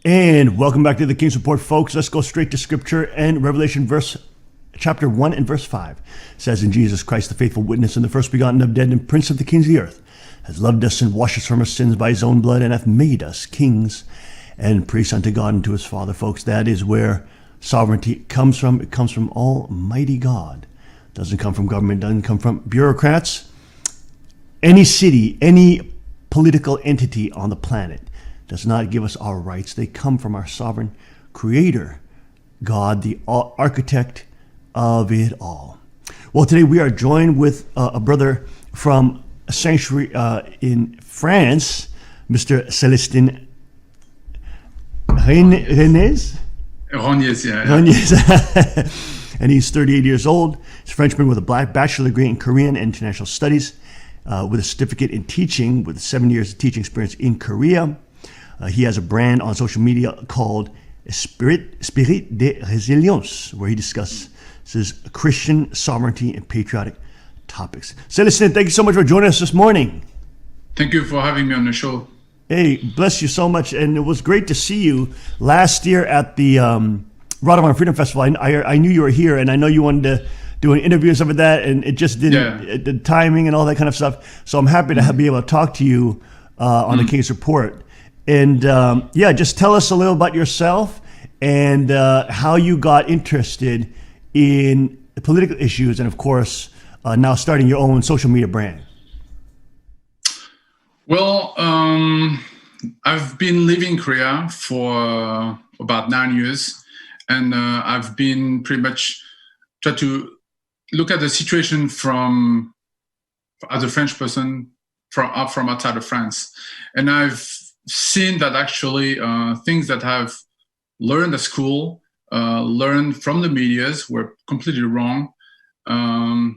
And welcome back to the King's Report, folks. Let's go straight to Scripture and Revelation chapter 1 and verse 5 says, "In Jesus Christ, the faithful witness and the first begotten of dead and prince of the kings of the earth, has loved us and washed us from our sins by his own blood and hath made us kings and priests unto God and to his Father." Folks, that is where sovereignty comes from. It comes from Almighty God. It doesn't come from government, doesn't come from bureaucrats. Any city, any political entity on the planet does not give us our rights. They come from our sovereign creator, God, the architect of it all. Well, today we are joined with a brother from a sanctuary in France, Mr. Celestin Renez. Renez, yeah. Renez. And he's 38 years old. He's a Frenchman with a bachelor degree in Korean and International Studies, with a certificate in teaching, with 7 years of teaching experience in Korea. He has a brand on social media called Spirit de Résilience, where he discusses Christian sovereignty and patriotic topics. Celestin, thank you so much for joining us this morning. Thank you for having me on the show. Hey, bless you so much. And it was great to see you last year at the Rotterdam Freedom Festival. I knew you were here, and I know you wanted to do an interview and stuff like that, and it just didn't, the timing and all that kind of stuff. So I'm happy to be able to talk to you on the King's Report. And just tell us a little about yourself and how you got interested in political issues, and of course, now starting your own social media brand. Well, I've been living in Korea for about 9 years, and I've been pretty much trying to look at the situation as a French person from outside of France. And I've seen that actually things that I've learned at school, learned from the medias were completely wrong. I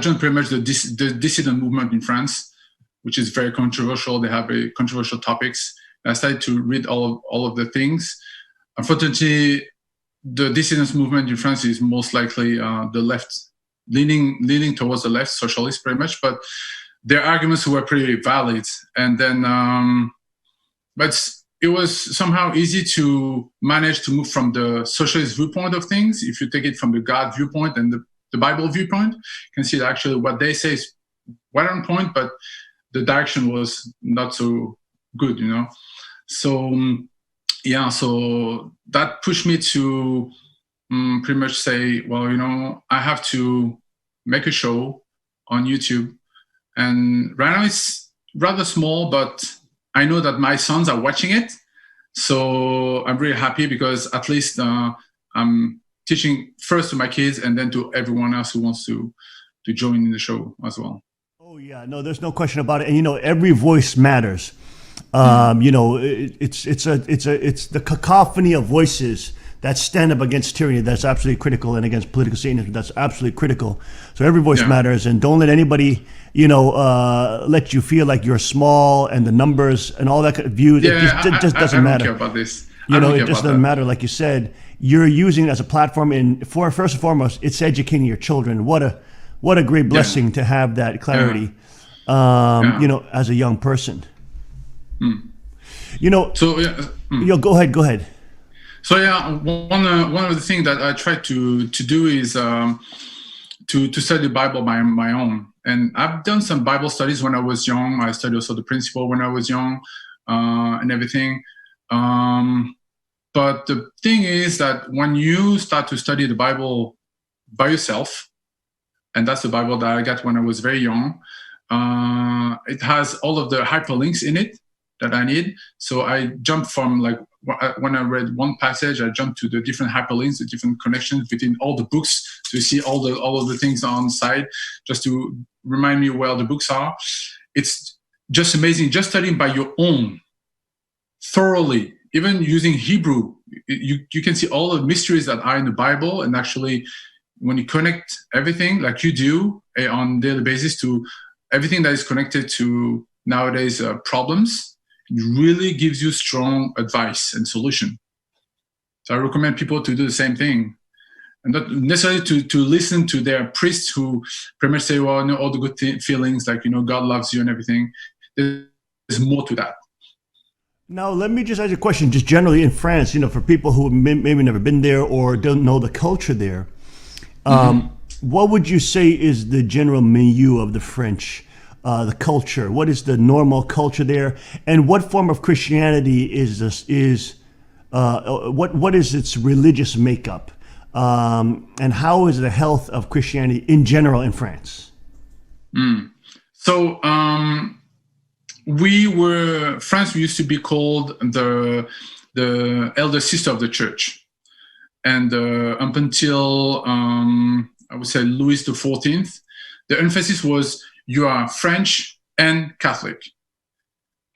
joined pretty much the dissident movement in France, which is very controversial. They have very controversial topics. And I started to read all of the things. Unfortunately, the dissident movement in France is most likely the left, leaning towards the left, socialist pretty much, but their arguments were pretty valid. And then, but it was somehow easy to manage to move from the socialist viewpoint of things. If you take it from the God viewpoint and the Bible viewpoint, you can see that actually what they say is right on point, but the direction was not so good, So, so that pushed me to pretty much say, well, I have to make a show on YouTube. And right now it's rather small, but I know that my sons are watching it. So I'm really happy because at least I'm teaching first to my kids and then to everyone else who wants to join in the show as well. Oh yeah, no, there's no question about it. And every voice matters. It's the cacophony of voices that stand up against tyranny that's absolutely critical, and against political Satanism that's absolutely critical. So every voice matters, and don't let anybody, let you feel like you're small and the numbers and all that kind of views. Yeah, it just doesn't matter. I don't care about this. It just doesn't matter. Like you said, you're using it as a platform, and first and foremost, it's educating your children. What a great blessing to have that clarity, as a young person. Go ahead. So one of the things that I try to do is to study the Bible by my own. And I've done some Bible studies when I was young. I studied also the principle when I was young and everything. But the thing is that when you start to study the Bible by yourself, and that's the Bible that I got when I was very young, it has all of the hyperlinks in it that I need. So I jumped from when I read one passage, I jumped to the different hyperlinks, the different connections between all the books to see all of the things on the side, just to remind me where the books are. It's just amazing, just studying by your own, thoroughly, even using Hebrew. You can see all the mysteries that are in the Bible, and actually, when you connect everything like you do on a daily basis to everything that is connected to nowadays problems, it really gives you strong advice and solution. So I recommend people to do the same thing. And not necessarily to listen to their priests who pretty much say, well, all the good feelings, like, God loves you and everything. There's more to that. Now, let me just ask you a question, just generally in France, for people who maybe never been there or don't know the culture there, what would you say is the general milieu of the French, the culture? What is the normal culture there? And what form of Christianity is this, what is its religious makeup? And how is the health of Christianity in general in France? So, France used to be called the elder sister of the church. And up until, I would say, Louis XIV, the emphasis was you are French and Catholic.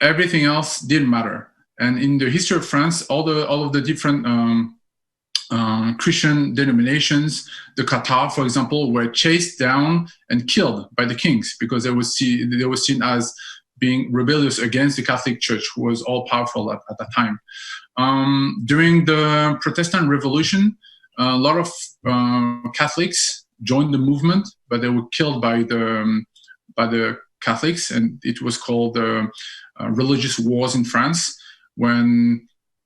Everything else didn't matter. And in the history of France, all of the different Christian denominations, the Cathars, for example, were chased down and killed by the kings because they were seen as being rebellious against the Catholic Church, who was all powerful at that time. During the Protestant Revolution, a lot of Catholics joined the movement, but they were killed by the Catholics, and it was called religious wars in France, where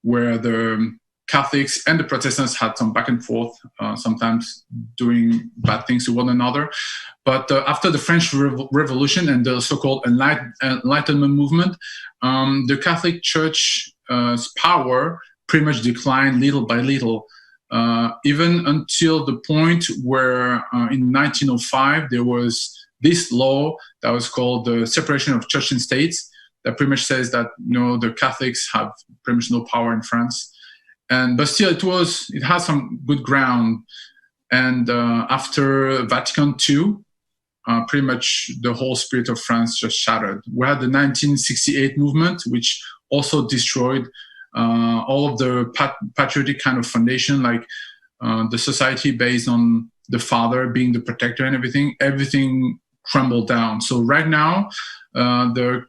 the Catholics and the Protestants had some back and forth, sometimes doing bad things to one another. But after the French Revolution and the so-called Enlightenment movement, the Catholic Church's power pretty much declined little by little, even until the point where in 1905 there was this law that was called the separation of church and state, that pretty much says that the Catholics have pretty much no power in France. But still, it has some good ground. And after Vatican II, pretty much the whole spirit of France just shattered. We had the 1968 movement, which also destroyed all of the patriotic kind of foundation, like the society based on the father being the protector and everything crumbled down. So right now, the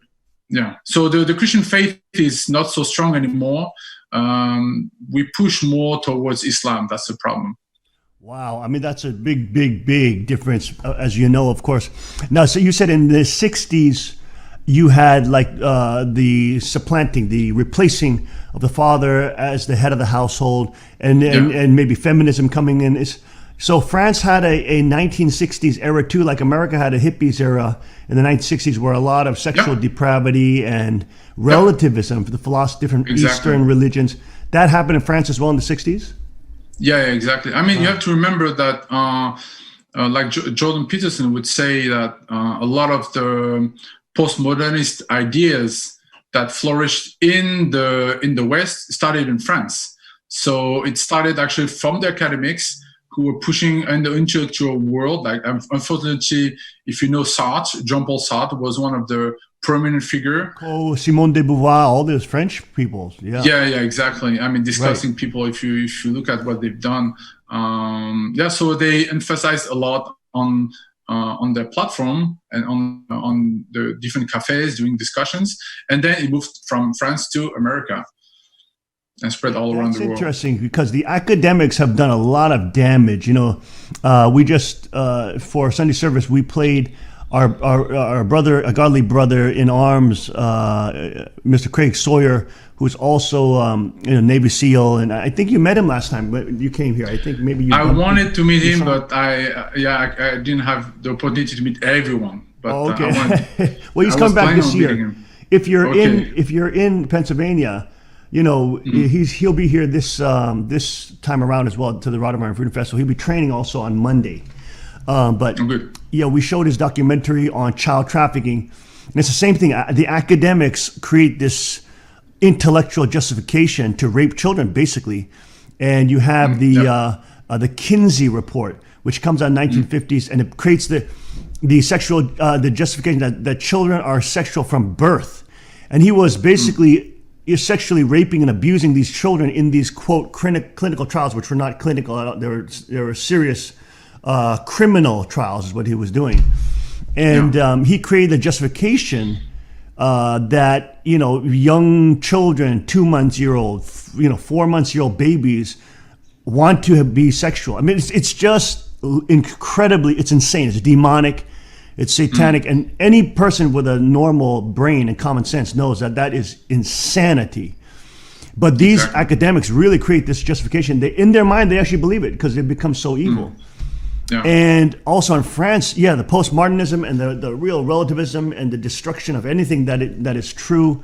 Christian faith is not so strong anymore. We push more towards Islam. That's the problem. Wow. I mean, that's a big, big, big difference, as you know, of course. Now, so you said in the 60s, you had like the supplanting, the replacing of the father as the head of the household, and maybe feminism coming in. So France had a 1960s era too, like America had a hippies era in the 1960s, where a lot of sexual depravity and relativism for the philosophy, different Eastern religions, that happened in France as well in the 60s? Yeah, exactly. I mean, you have to remember that, like Jordan Peterson would say, that a lot of the postmodernist ideas that flourished in the West started in France. So it started actually from the academics who were pushing in the intellectual world. Like, unfortunately, if you know Sartre, Jean-Paul Sartre was one of the prominent figure. Oh, Simone de Beauvoir, all those French people. Yeah, exactly. I mean, discussing people. If you look at what they've done, so they emphasized a lot on their platform and on the different cafes doing discussions, and then it moved from France to America and spread all around the world. That's interesting, because the academics have done a lot of damage. We just for Sunday service we played our brother, a godly brother in arms, Mr. Craig Sawyer, who's also Navy SEAL, and I think you met him last time when you came here. I think maybe you. I wanted to meet him, but I didn't have the opportunity to meet everyone. But okay. Well, he's coming back this year. If you're in Pennsylvania, he'll be here this time around as well to the Rotterdam Freedom Festival. He'll be training also on Monday. We showed his documentary on child trafficking, and it's the same thing. The academics create this intellectual justification to rape children, basically, and you have the Kinsey report, which comes out in 1950s, and it creates the sexual the justification that children are sexual from birth, and he was basically sexually raping and abusing these children in these quote clinical trials, which were not clinical. They were serious. Criminal trials is what he was doing, and he created a justification that young children, 2 months year old, 4 months year old babies want to be sexual. I mean, it's just incredibly, it's insane. It's demonic. It's satanic, and any person with a normal brain and common sense knows that that is insanity. But these academics really create this justification. In their mind, they actually believe it because it becomes so evil. Yeah. And also in France, the postmodernism and the real relativism and the destruction of anything that is true.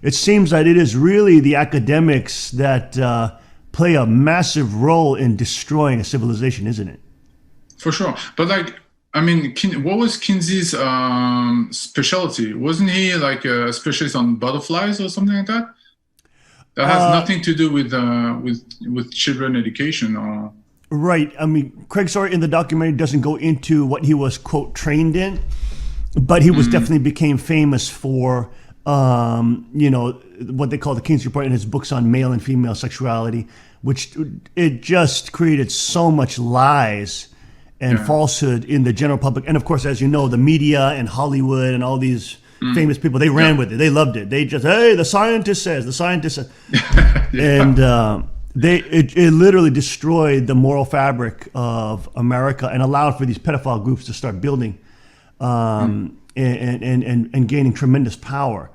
It seems that it is really the academics that play a massive role in destroying a civilization, isn't it? For sure. But like, I mean, what was Kinsey's specialty? Wasn't he like a specialist on butterflies or something like that? That has nothing to do with children education or... Right. I mean, Craig Sawyer in the documentary doesn't go into what he was, quote, trained in, but he was definitely became famous for, what they call the King's Report in his books on male and female sexuality, which it just created so much lies and falsehood in the general public. And of course, as you know, the media and Hollywood and all these famous people, they ran with it. They loved it. They just, hey, the scientist says. And it literally destroyed the moral fabric of America and allowed for these pedophile groups to start building and gaining tremendous power.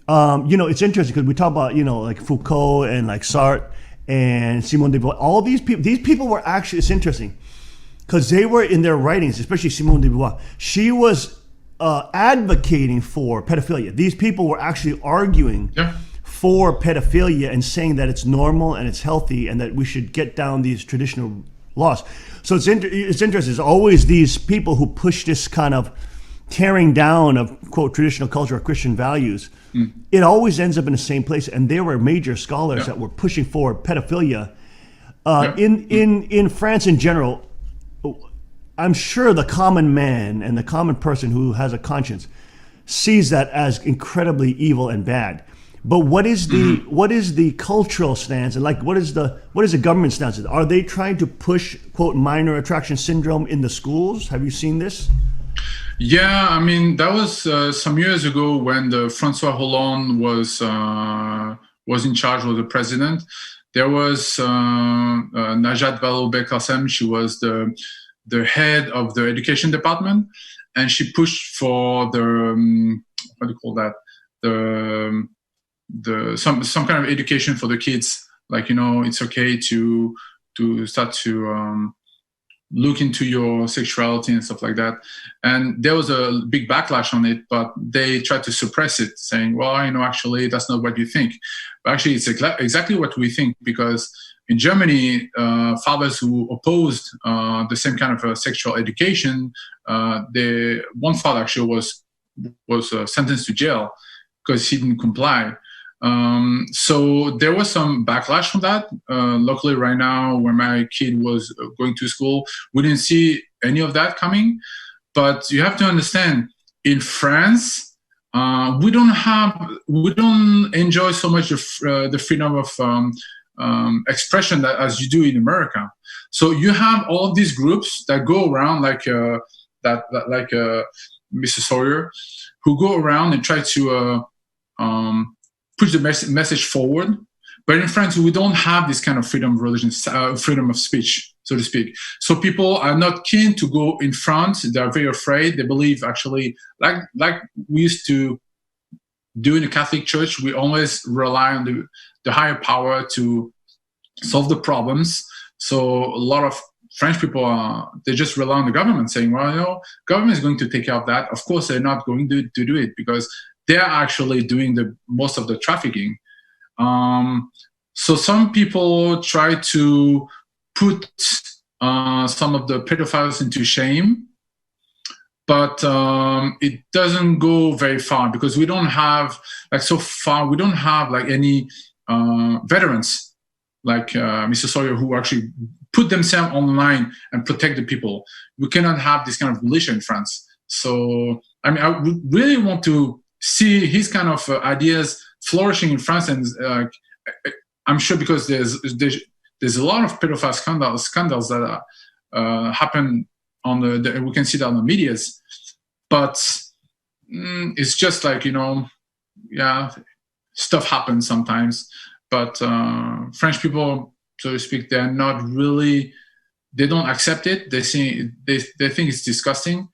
It's interesting because we talk about, like Foucault and like Sartre and Simone de Beauvoir. All these people were actually, it's interesting because they were in their writings, especially Simone de Beauvoir. She was advocating for pedophilia. These people were actually arguing for pedophilia and saying that it's normal and it's healthy and that we should get down these traditional laws. So it's interesting. It's always these people who push this kind of tearing down of, quote, traditional culture or Christian values. It always ends up in the same place. And there were major scholars that were pushing for pedophilia. In France in general, I'm sure the common man and the common person who has a conscience sees that as incredibly evil and bad. But what is the cultural stance, and like what is the government stance? Are they trying to push, quote, minor attraction syndrome in the schools? Have you seen this? Yeah, I mean, that was some years ago when the François Hollande was in charge, was the president. There was Najat Vallaud-Belkacem. She was the head of the education department, and she pushed for the what do you call that, some kind of education for the kids, like, it's okay to start to look into your sexuality and stuff like that. And there was a big backlash on it, but they tried to suppress it, saying, well, actually that's not what you think. But actually it's exactly what we think, because in Germany, fathers who opposed the same kind of sexual education, one father actually was sentenced to jail because he didn't comply. So there was some backlash from that. Luckily, right now, when my kid was going to school, we didn't see any of that coming. But you have to understand, in France, we don't enjoy so much the freedom of expression that as you do in America. So you have all of these groups that go around like Mr. Sawyer, who go around and try to push the message forward. But in France, we don't have this kind of freedom of religion, freedom of speech, so to speak. So people are not keen to go in front. They're very afraid. They believe, actually, like we used to do in the Catholic Church, we always rely on the higher power to solve the problems. So a lot of French people, they just rely on the government, saying, well, government is going to take care of that. Of course, they're not going to do it because they're actually doing most of the trafficking. So some people try to put some of the pedophiles into shame, but it doesn't go very far because we don't have, any veterans like Mr. Sawyer who actually put themselves online and protect the people. We cannot have this kind of militia in France. So, I mean, I would really want to see his kind of ideas flourishing in France, and I'm sure because there's a lot of pedophile scandals that happen we can see that on the medias, but it's just like, stuff happens sometimes. But French people, so to speak, they don't accept it. They think it's disgusting.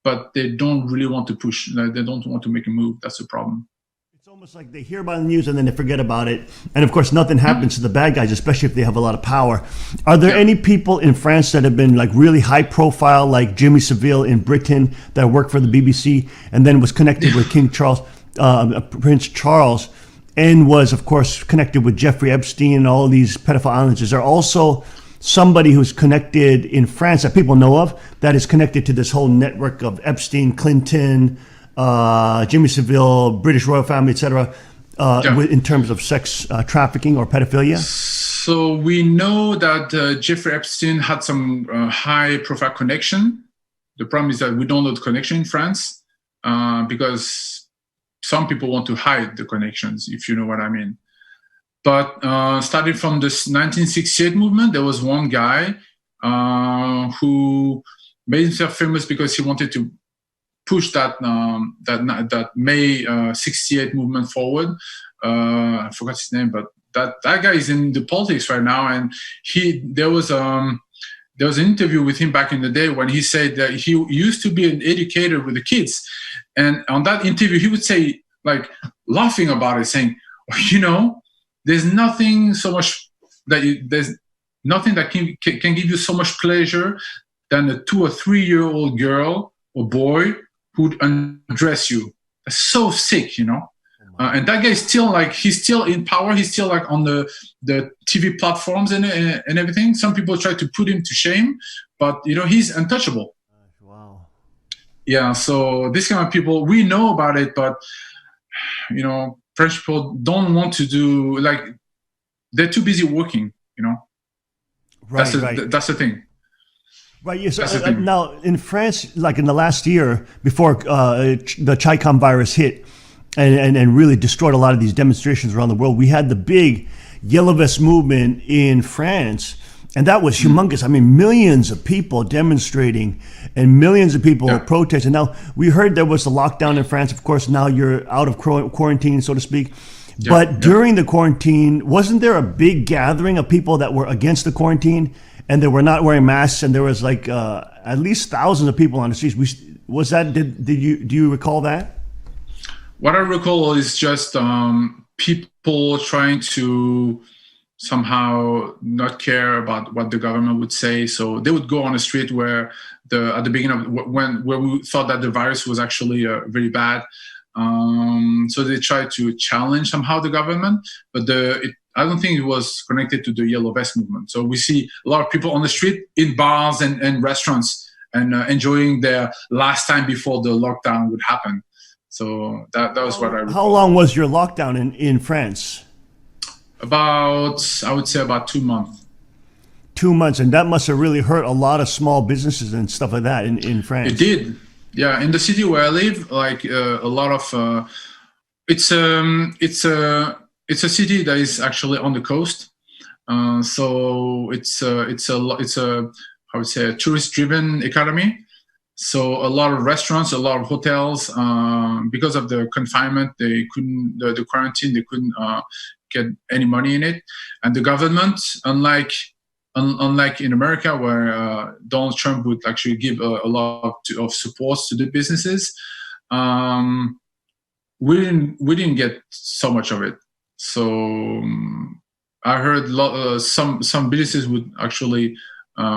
but they don't really want to push. Like, they don't want to make a move. That's the problem. It's almost like they hear about the news and then they forget about it. And of course, nothing happens to the bad guys, especially if they have a lot of power. Are there any people in France that have been like really high profile, like Jimmy Savile in Britain, that worked for the BBC and then was connected with King Charles, Prince Charles, and was, of course, connected with Jeffrey Epstein and all these pedophile islands? Is there also somebody who's connected in France that people know of that is connected to this whole network of Epstein, Clinton, Jimmy Savile, British royal family, etc., in terms of sex trafficking or pedophilia? So we know that Jeffrey Epstein had some high-profile connection. The problem is that we don't know the connection in France because some people want to hide the connections, if you know what I mean. But starting from this 1968 movement, there was one guy who made himself famous because he wanted to push that May 68 movement forward. I forgot his name, but that guy is in the politics right now. And there was an interview with him back in the day when he said that he used to be an educator with the kids. And on that interview, he would say, like, laughing about it, saying, you know, there's nothing that can give you so much pleasure than a 2 or 3 year old girl or boy who'd undress you. That's so sick, you know. And that guy is still like, he's still in power. He's still like on the TV platforms and everything. Some people try to put him to shame, but you know, he's untouchable. Wow. Yeah. So this kind of people, we know about it, but you know, French people don't want to do, like, they're too busy working, you know. Right, that's the thing. Right. Yes. Now, in France, like in the last year before the Chicom virus hit and really destroyed a lot of these demonstrations around the world, we had the big Yellow Vest movement in France. And that was humongous. I mean, millions of people demonstrating and millions of people protesting. Now, we heard there was a lockdown in France. Of course, now you're out of quarantine, so to speak. But during the quarantine, wasn't there a big gathering of people that were against the quarantine and they were not wearing masks? And there was like at least thousands of people on the streets. Was that? Do you recall that? What I recall is just people trying to somehow not care about what the government would say. So they would go on the street where at the beginning of where we thought that the virus was actually very bad. So they tried to challenge somehow the government, but I don't think it was connected to the Yellow Vest movement. So we see a lot of people on the street in bars and restaurants and enjoying their last time before the lockdown would happen. So that was what I recall. How long was your lockdown in France? I would say about 2 months. 2 months, and that must have really hurt a lot of small businesses and stuff like that in France. It did, yeah. In the city where I live, like a lot of, it's a city that is actually on the coast, so it's a I would say a tourist-driven economy. So a lot of restaurants, a lot of hotels, because of the confinement, they couldn't the quarantine, they couldn't get any money in it, and the government, unlike in America, where Donald Trump would actually give a lot of support to the businesses, we didn't get so much of it. So I heard some businesses would actually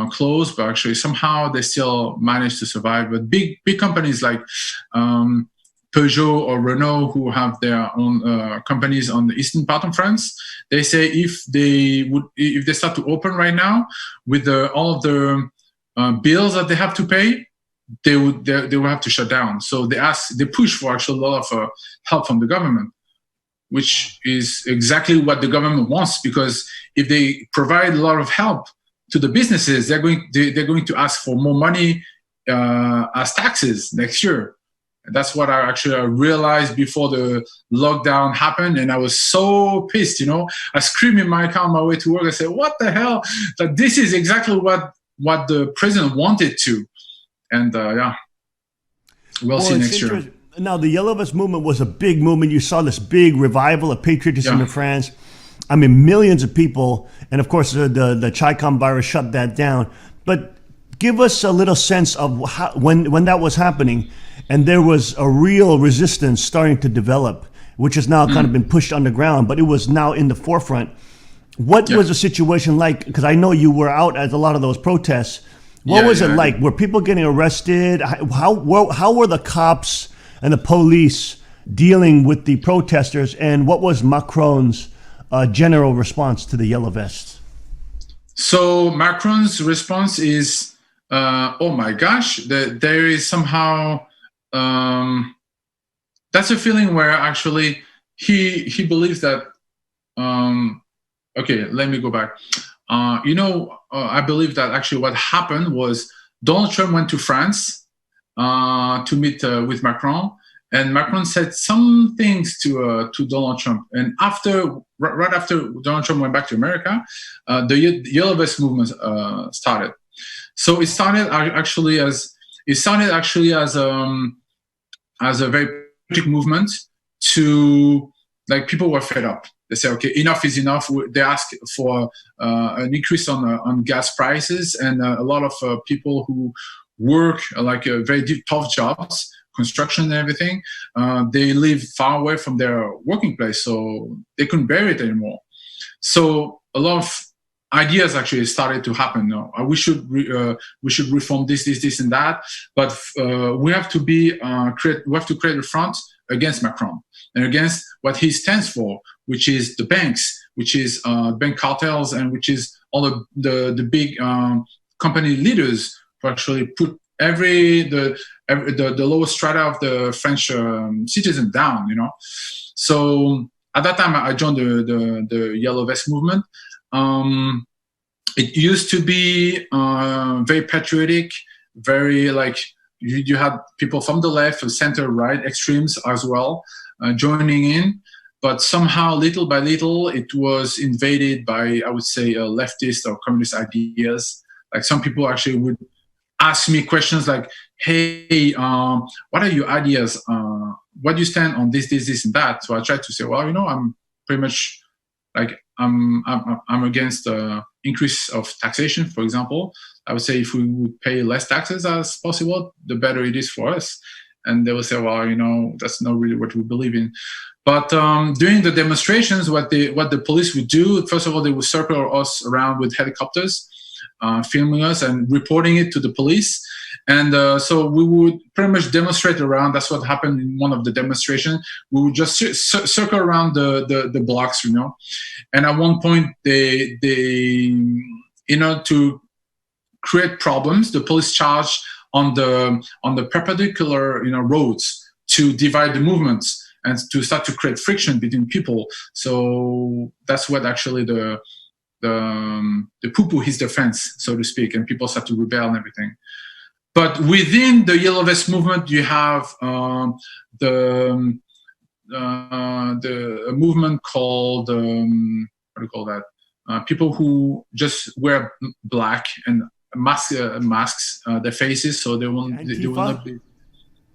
close, but actually somehow they still managed to survive. But big companies like Peugeot or Renault, who have their own companies on the eastern part of France, they say if they start to open right now with all of the bills that they have to pay, they will have to shut down. So they push for actually a lot of help from the government, which is exactly what the government wants, because if they provide a lot of help to the businesses, they're going to ask for more money as taxes next year. That's what I realized before the lockdown happened, and I was so pissed. You know, I screamed in my car on my way to work. I said, "What the hell? That this is exactly what the president wanted to." And we'll see next year. Now, the Yellow Vest movement was a big movement. You saw this big revival of patriotism in France. I mean, millions of people, and of course, the Chicom virus shut that down. But give us a little sense of how, when that was happening, and there was a real resistance starting to develop, which has now kind of been pushed underground, but it was now in the forefront. What was the situation like? Because I know you were out at a lot of those protests. What was it like? Were people getting arrested? How were the cops and the police dealing with the protesters? And what was Macron's general response to the yellow vests? So Macron's response is, oh my gosh, there is somehow, that's a feeling where actually he believes that, okay, let me go back. I believe that actually what happened was Donald Trump went to France to meet with Macron, and Macron said some things to Donald Trump. And right after Donald Trump went back to America, the Yellow Vest movement started. So it started actually as a very big movement to, like, people were fed up. They say, okay, enough is enough. They ask for an increase on gas prices, and a lot of people who work very tough jobs, construction and everything, they live far away from their working place, so they couldn't bear it anymore. So a lot of ideas actually started to happen. No, we should reform this, and that, but we have to create a front against Macron and against what he stands for, which is the banks, which is bank cartels, and which is all the big company leaders who actually put the lowest strata of the French citizen down. So at that time, I joined the Yellow Vest movement. It used to be very patriotic, very you had people from the left, center, right, extremes as well joining in. But somehow, little by little, it was invaded by, I would say, leftist or communist ideas. Like, some people actually would ask me questions like, hey, what are your ideas? What do you stand on this, and that? So I tried to say, well, I'm pretty much I'm against increase of taxation, for example. I would say if we would pay less taxes as possible, the better it is for us. And they will say, well, that's not really what we believe in. But during the demonstrations, what the police would do, first of all, they would circle us around with helicopters, filming us and reporting it to the police. And so we would pretty much demonstrate around. That's what happened in one of the demonstrations. We would just circle around the blocks, And at one point, they to create problems, the police charged on the perpendicular roads to divide the movements and to start to create friction between people. So that's what actually the poo-poo hits the fence, so to speak, and people start to rebel and everything. But within the Yellow Vest movement, you have the movement called what do you call that? People who just wear black and masks their faces, so they will not be.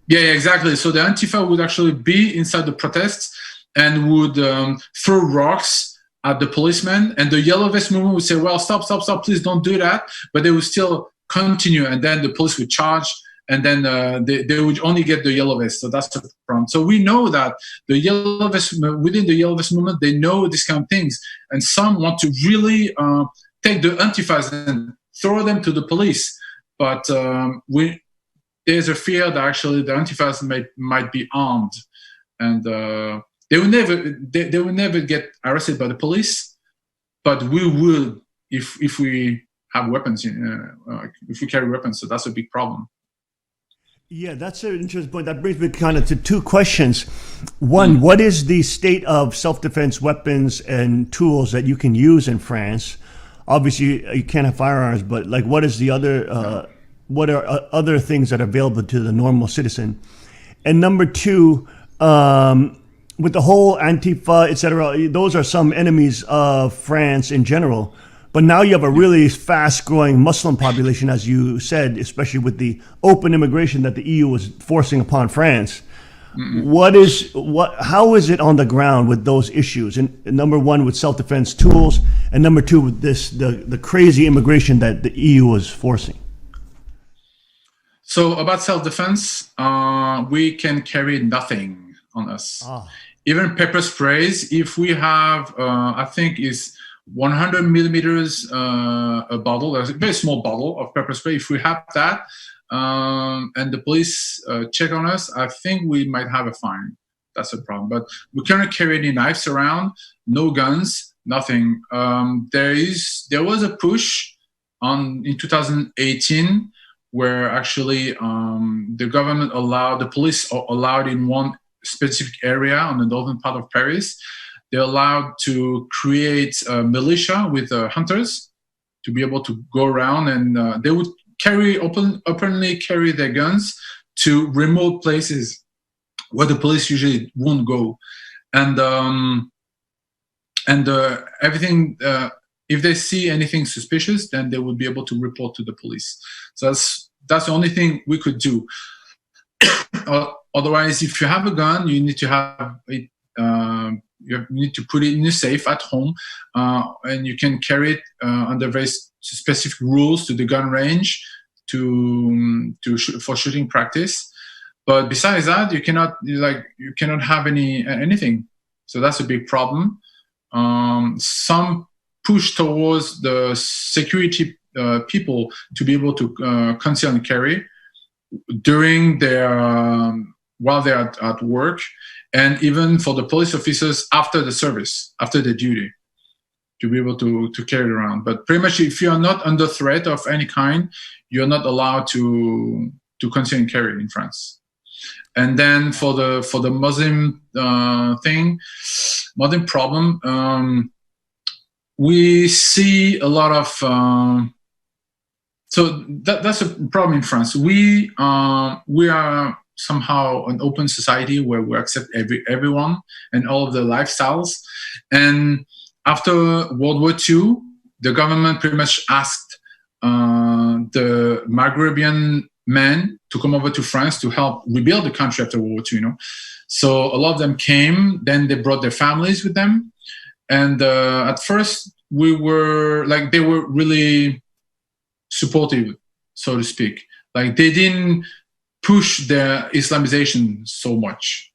Yeah, exactly. So the Antifa would actually be inside the protests and would throw rocks at the policemen, and the Yellow Vest movement would say, well, stop, please don't do that. But they would still continue, and then the police would charge, and then they would only get the Yellow Vest. So that's the problem. So we know that the Yellow Vest, within the Yellow Vest movement, they know these kind of things, and some want to really take the Antifas and throw them to the police. But there's a fear that actually the Antifas might be armed, and they will never get arrested by the police. But we will if we have weapons, if we carry weapons. So that's a big problem. Yeah, that's an interesting point. That brings me kind of to two questions. One, what is the state of self-defense weapons and tools that you can use in France? Obviously, you can't have firearms, but what is the other? What are other things that are available to the normal citizen? And number two, with the whole Antifa, etc., those are some enemies of France in general. But now you have a really fast-growing Muslim population, as you said, especially with the open immigration that the EU was forcing upon France. How is it on the ground with those issues? And number one, with self-defense tools, and number two, with the crazy immigration that the EU was forcing. So about self-defense, we can carry nothing on us. Even pepper sprays. If we have, I think is 100 millimeters a bottle, a very small bottle of pepper spray. If we have that, and the police check on us, I think we might have a fine. That's a problem. But we cannot carry any knives around, no guns, nothing. There was a push in 2018 where actually the government the police allowed in one specific area on the northern part of Paris. They're allowed to create a militia with hunters to be able to go around, and they would openly carry their guns to remote places where the police usually won't go, and everything. If they see anything suspicious, then they would be able to report to the police. So that's the only thing we could do. Otherwise, if you have a gun, you need to have it. You need to put it in a safe at home, and you can carry it under very specific rules to the gun range for shooting practice. But besides that, you cannot have anything. So that's a big problem. Some push towards the security people to be able to conceal and carry during while they're at work, and even for the police officers after the service, after the duty, to be able to carry it around. But pretty much, if you are not under threat of any kind, you're not allowed to conceal and carry in France. And then for the Muslim Muslim problem, we see a lot of. So that's a problem in France. We are somehow an open society where we accept everyone and all of the lifestyles. And after World War II, the government pretty much asked the Maghrebian men to come over to France to help rebuild the country after World War II. So a lot of them came. Then they brought their families with them. And at first, they were really supportive, so to speak. Like, they didn't push their Islamization so much.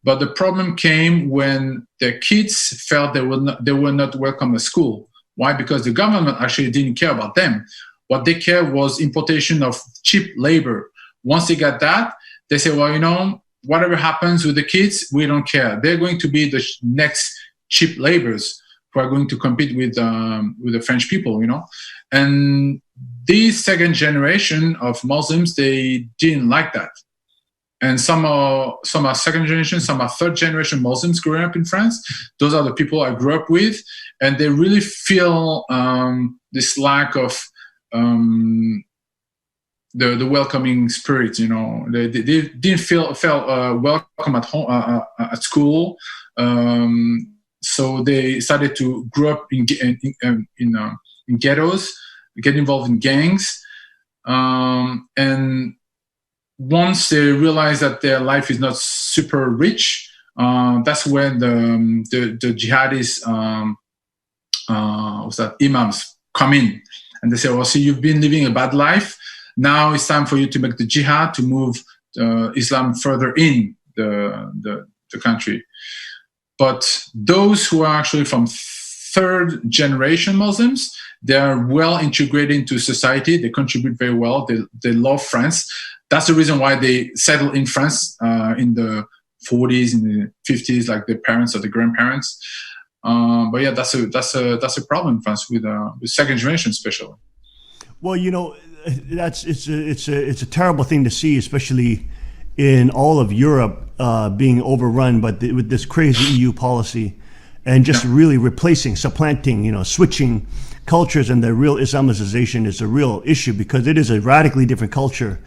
But the problem came when their kids felt they were not welcome at school. Why? Because the government actually didn't care about them. What they cared was importation of cheap labor. Once they got that, they say, well, whatever happens with the kids, we don't care. They're going to be the next cheap laborers who are going to compete with the French people, And this second generation of Muslims, they didn't like that. And some are second generation, some are third generation Muslims growing up in France. Those are the people I grew up with, and they really feel this lack of the welcoming spirit. They didn't feel welcome at home, at school. So they started to grow up in ghettos, get involved in gangs, and once they realize that their life is not super rich, that's when the jihadist imams come in, and they say, "Well, see, you've been living a bad life. Now it's time for you to make the jihad to move Islam further in the country." But those who are actually from third generation Muslims, they are well integrated into society. They contribute very well. They love France. That's the reason why they settled in France in the 40s, in the 50s, like their parents or the grandparents. But yeah, that's a problem in France with second generation, especially. Well, it's a terrible thing to see, especially in all of Europe being overrun with this crazy EU policy, and just really supplanting, switching cultures, and the real Islamization is a real issue because it is a radically different culture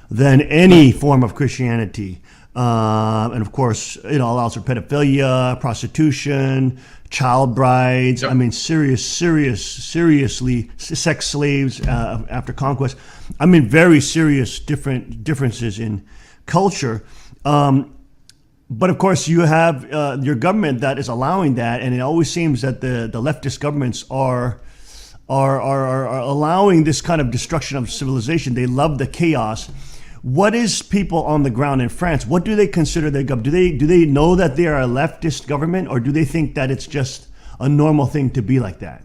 than any form of Christianity. And of course, it allows for pedophilia, prostitution, child brides. Yep. I mean, seriously, sex slaves after conquest. I mean, very serious differences in culture. But of course, you have your government that is allowing that, and it always seems that the leftist governments are allowing this kind of destruction of civilization. They love the chaos. What is people on the ground in France? What do they consider their government? Do they know that they are a leftist government, or do they think that it's just a normal thing to be like that?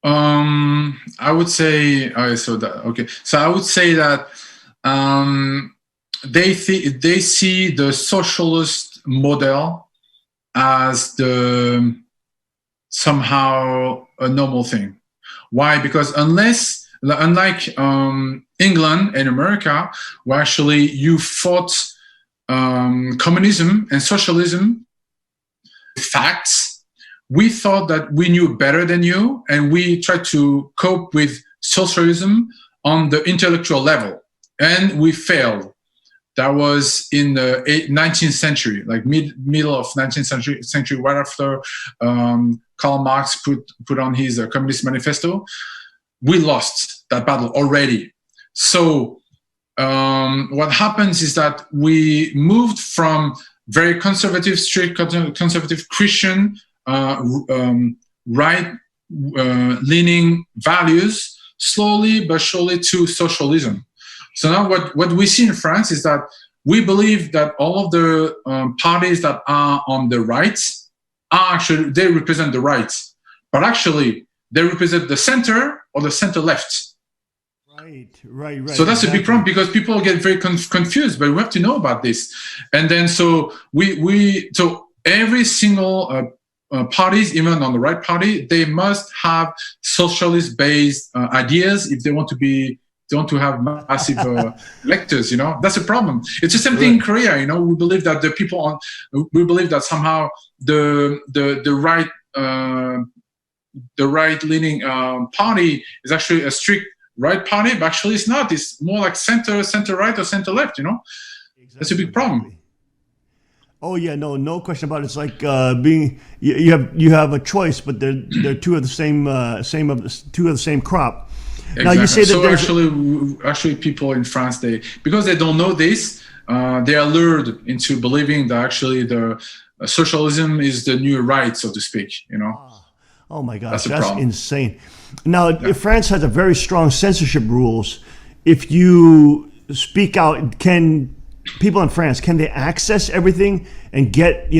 I would say So I would say that they see the socialist model as the somehow a normal thing. Why? Because unlike England and America, where actually you fought communism and socialism, facts, we thought that we knew better than you, and we tried to cope with socialism on the intellectual level, and we failed. That was in the 19th century, like middle of 19th century, right after Karl Marx put on his Communist Manifesto. We lost that battle already. So what happens is that we moved from very conservative, strict conservative Christian, right-leaning values, slowly but surely to socialism. So now what we see in France is that we believe that all of the parties that are on the right are actually, they represent the right, but actually they represent the center or the center left. Right. So that's a big problem, because people get very confused, but we have to know about this. And then so so every single parties, even on the right party, they must have socialist-based ideas if they want to have massive electors. That's a problem. It's the same thing in Korea. We believe that we believe that somehow the right-leaning party is actually a strict right party, but actually it's not. It's more like center right or center left. Exactly. That's a big problem. Oh yeah, no question about it. It's like being you have a choice, but they're two of the same crop. Exactly. Now you say that so actually people in France, because they don't know this, they are lured into believing that actually the socialism is the new right, so to speak. Oh my gosh, that's insane. Now, France has a very strong censorship rules. If you speak out, can people in France, can they access everything and get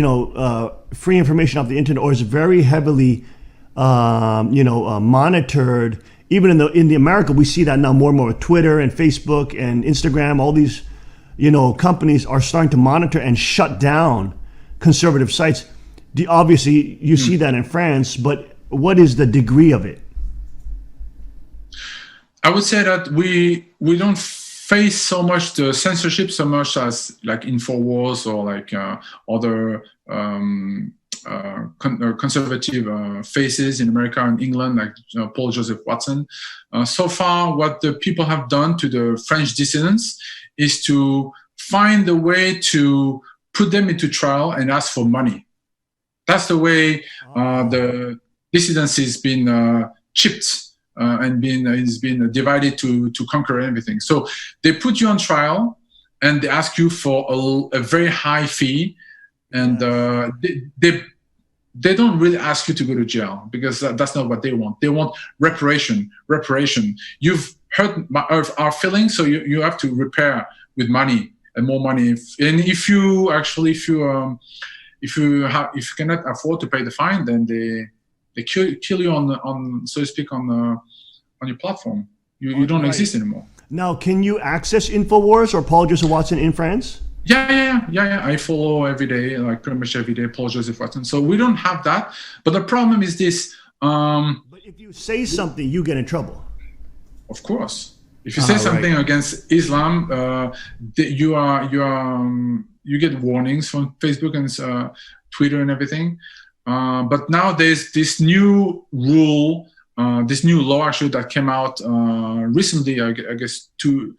free information off the internet, or is it very heavily monitored? Even in the America, we see that now more and more with Twitter and Facebook and Instagram. All these companies are starting to monitor and shut down conservative sites. Obviously, you see that in France, but what is the degree of it? I would say that we don't face so much the censorship so much as like InfoWars or like other conservative faces in America and England, like Paul Joseph Watson. So far, what the people have done to the French dissidents is to find a way to put them into trial and ask for money. That's the way the dissidents has been chipped. And it's been divided to conquer everything. So they put you on trial and they ask you for a very high fee, and they don't really ask you to go to jail, because that's not what they want. They want reparation. You've hurt our feelings, so you have to repair with money and more money. If you cannot afford to pay the fine, then they kill you on so to speak on your platform. You don't exist anymore. Now, can you access InfoWars or Paul Joseph Watson in France? Yeah. I follow every day, like pretty much every day, Paul Joseph Watson. So we don't have that. But the problem is this. But if you say something, you get in trouble. Of course. If you say something against Islam, you get warnings from Facebook and Twitter and everything. But now there's this new rule, this new law actually that came out recently, I guess 2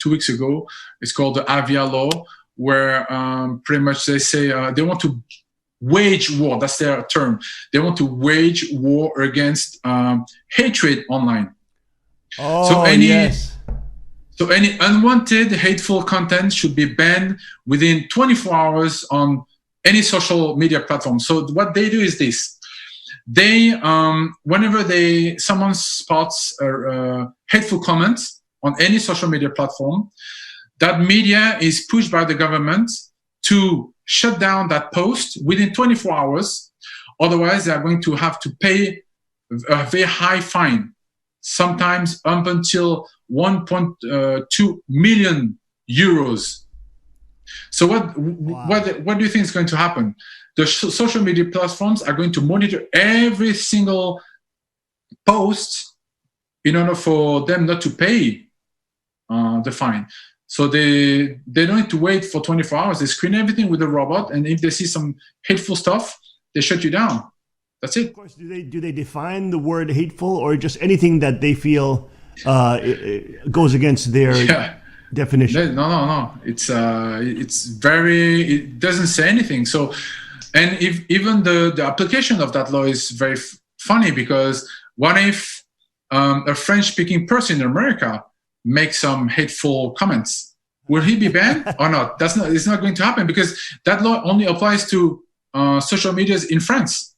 weeks ago. It's called the Avia law, where pretty much they say they want to wage war. That's their term. They want to wage war against hatred online. So any unwanted hateful content should be banned within 24 hours on any social media platform. So what they do is this: they whenever someone spots hateful comments on any social media platform, that media is pushed by the government to shut down that post within 24 hours. Otherwise, they are going to have to pay a very high fine, sometimes up until 1.2 million euros. So what do you think is going to happen? The social media platforms are going to monitor every single post in order for them not to pay the fine. So they don't need to wait for 24 hours. They screen everything with a robot, and if they see some hateful stuff, they shut you down. That's it. Of course, do they define the word hateful, or just anything that they feel goes against their definition? No. It doesn't say anything. So, and if even the application of that law is very funny, because what if a French-speaking person in America makes some hateful comments? Will he be banned or not? It's not going to happen, because that law only applies to social medias in France.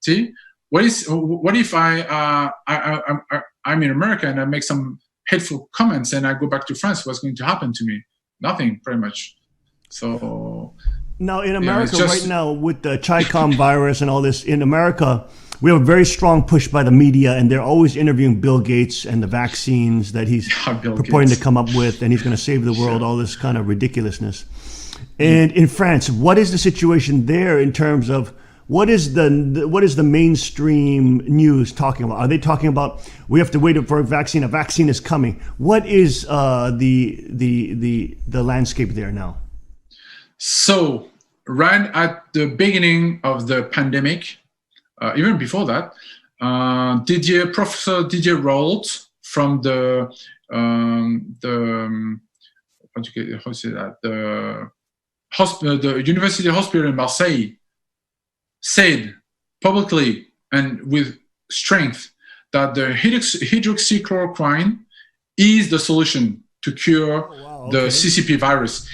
See, what if I'm in America and I make some hateful comments and I go back to France? What's going to happen to me? Nothing, pretty much. So now in America, right now with the Chi-Com virus and all this, in America, we have a very strong push by the media, and they're always interviewing Bill Gates and the vaccines that he's purporting to come up with, and he's going to save the world, all this kind of ridiculousness. And in France, what is the situation there in terms of what is the mainstream news talking about? Are they talking about we have to wait for a vaccine? A vaccine is coming. What is the landscape there now? So right at the beginning of the pandemic, even before that, Professor Didier Raoult from the University Hospital in Marseille said publicly and with strength that the hydroxychloroquine is the solution to cure the CCP virus.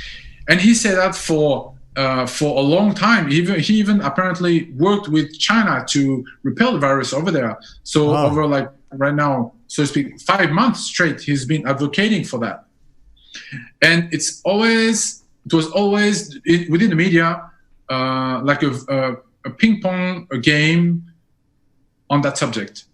And he said that for a long time. He even apparently worked with China to repel the virus over there. So over like right now, so to speak, 5 months straight, he's been advocating for that. And it was always within the media like a ping pong game on that subject.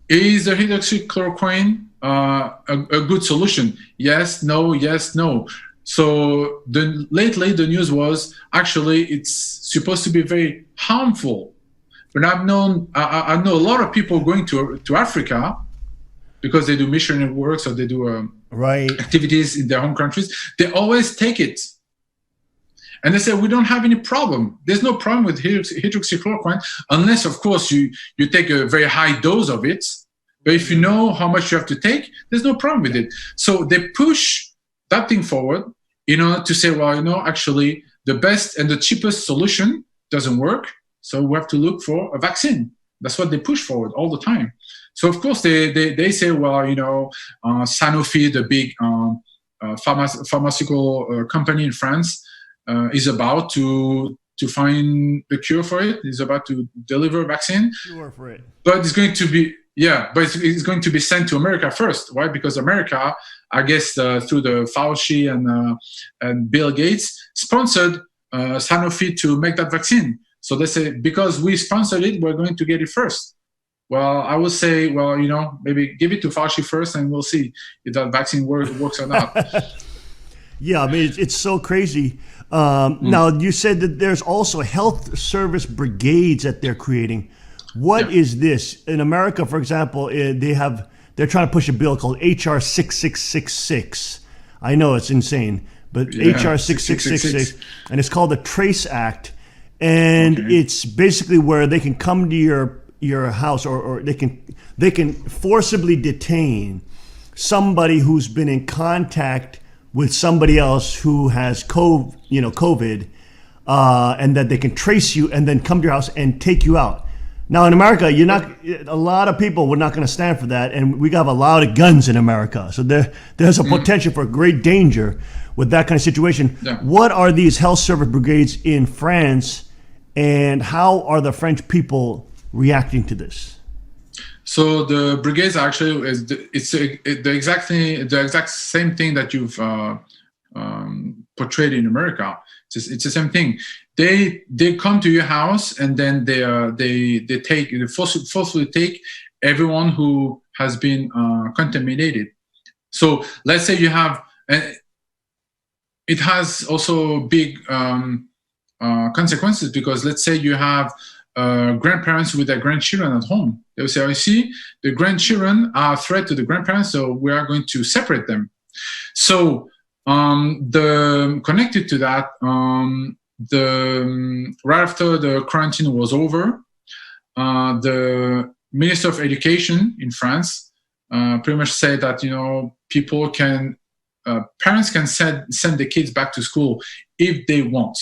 Is the hydroxychloroquine a good solution? Yes, no, yes, no. So lately the news was actually it's supposed to be very harmful. But I know a lot of people going to Africa because they do missionary work, so they do activities in their home countries. They always take it. And they say, we don't have any problem. There's no problem with hydroxychloroquine, unless, of course, you take a very high dose of it. But if you know how much you have to take, there's no problem with it. So they push that thing forward in order to say, well, actually, the best and the cheapest solution doesn't work. So we have to look for a vaccine. That's what they push forward all the time. So, of course, they say, well, Sanofi, the big pharmaceutical company in France, is about to find the cure for it. Is about to deliver a vaccine. Cure for it. But it's going to be it's going to be sent to America first. Why? Because America, I guess, through the Fauci and Bill Gates, sponsored Sanofi to make that vaccine. So they say, because we sponsored it, we're going to get it first. Well, I would say, maybe give it to Fauci first, and we'll see if that vaccine works or not. Yeah, I mean, it's so crazy. Now, you said that there's also health service brigades that they're creating. What is this? In America, for example, they're trying to push a bill called HR 6666. I know it's insane, but HR 6666, and it's called the Trace Act. And it's basically where they can come to your house, or they can forcibly detain somebody who's been in contact with somebody else who has COVID, and that they can trace you and then come to your house and take you out. Now in America, a lot of people were not going to stand for that, and we have a lot of guns in America, so there's a potential for great danger with that kind of situation. Yeah. What are these health service brigades in France, and how are the French people reacting to this? So the brigades actually the exact same thing that you've portrayed in America. It's the same thing. They come to your house and then they forcefully take everyone who has been contaminated. So let's say you have, it has also big consequences, because let's say you have grandparents with their grandchildren at home. They will say, "I see, the grandchildren are a threat to the grandparents, so we are going to separate them." So connected to that, right after the quarantine was over, the Minister of Education in France pretty much said that parents can send the kids back to school if they want.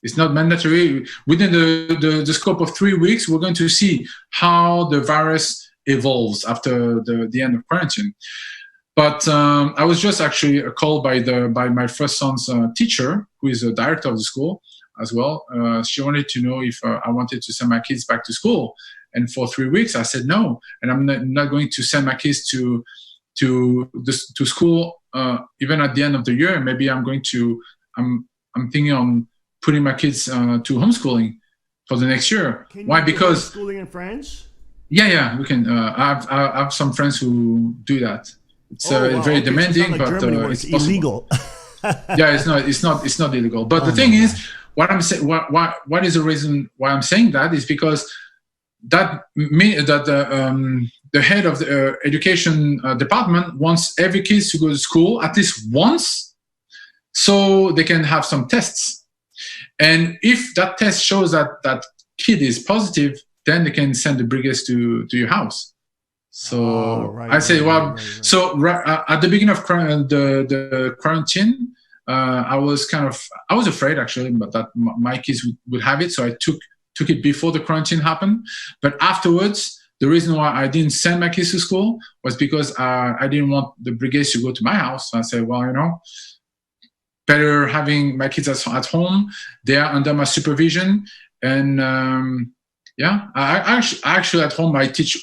It's not mandatory. Within the scope of 3 weeks, we're going to see how the virus evolves after the end of quarantine. But I was just actually called by my first son's teacher, who is the director of the school as well. She wanted to know if I wanted to send my kids back to school. And for 3 weeks, I said no, and I'm not going to send my kids to school even at the end of the year. Maybe I'm thinking on putting my kids to homeschooling for the next year. Why? Because schooling in France. Yeah, we can. I have some friends who do that. It's very demanding, but it's illegal. Yeah, it's not illegal. But the thing is, what I'm saying, what is the reason why I'm saying that is because the head of the education department wants every kid to go to school at least once, so they can have some tests. And if that test shows that that kid is positive, then they can send the brigades to your house. So I say, right. So at the beginning of the quarantine, I was afraid actually, but that my kids would have it. So I took it before the quarantine happened. But afterwards, the reason why I didn't send my kids to school was because I didn't want the brigades to go to my house. So I said, well, better having my kids at home. They are under my supervision. And I actually at home I teach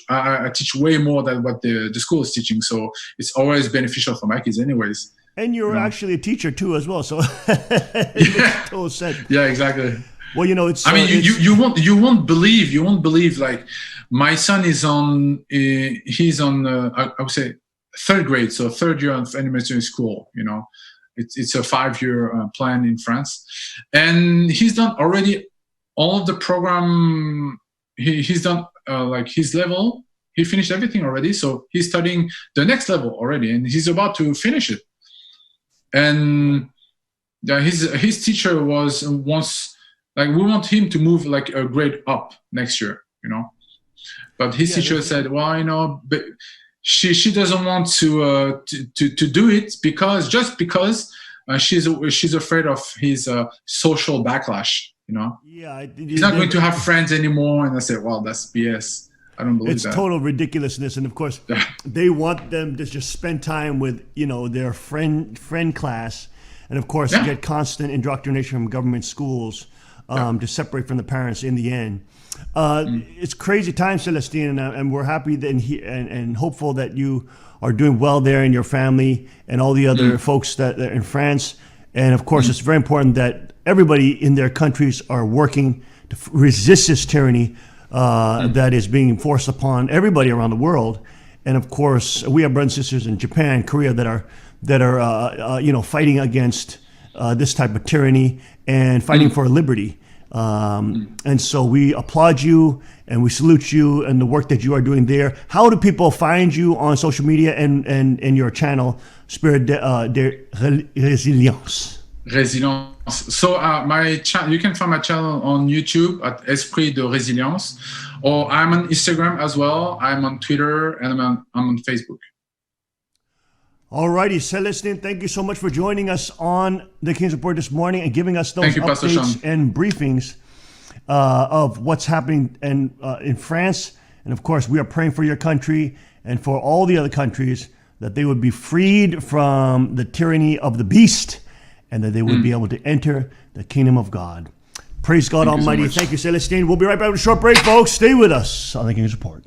way more than what the school is teaching. So it's always beneficial for my kids anyways. And you're actually a teacher too as well. So it makes total sense. Yeah, exactly. Well, it's. I mean, you won't believe. Like, my son is he's on I would say third grade, so third year of elementary school. It's a 5-year plan in France, and he's done already all of the program. He's done like his level. He finished everything already, so he's studying the next level already, and he's about to finish it. And his teacher wants. Like, we want him to move like a grade up next year, But his teacher said, well, but she doesn't want to do it because she's afraid of his social backlash, Yeah, he's not going to have friends anymore. And I said, well, that's BS. I don't believe that. It's total ridiculousness, and of course, they want them to just spend time with their friend class, and of course, get constant indoctrination from government schools. To separate from the parents in the end. It's crazy times, Celestine, and we're happy and hopeful that you are doing well there in your family and all the other folks that are in France. And of course, it's very important that everybody in their countries are working to resist this tyranny that is being forced upon everybody around the world. And of course, we have brothers and sisters in Japan, Korea that are fighting against this type of tyranny and fighting for liberty. And so we applaud you and we salute you and the work that you are doing there. How do people find you on social media and your channel, Spirit de Résilience? So you can find my channel on YouTube at Esprit de Résilience, or I'm on Instagram as well. I'm on Twitter, and I'm on Facebook. All righty, Celestine, thank you so much for joining us on the King's Report this morning and giving us those updates and briefings of what's happening in France. And of course, we are praying for your country and for all the other countries that they would be freed from the tyranny of the beast and that they would be able to enter the kingdom of God. Praise God Almighty. Thank you, Celestine. We'll be right back with a short break, folks. Stay with us on the King's Report.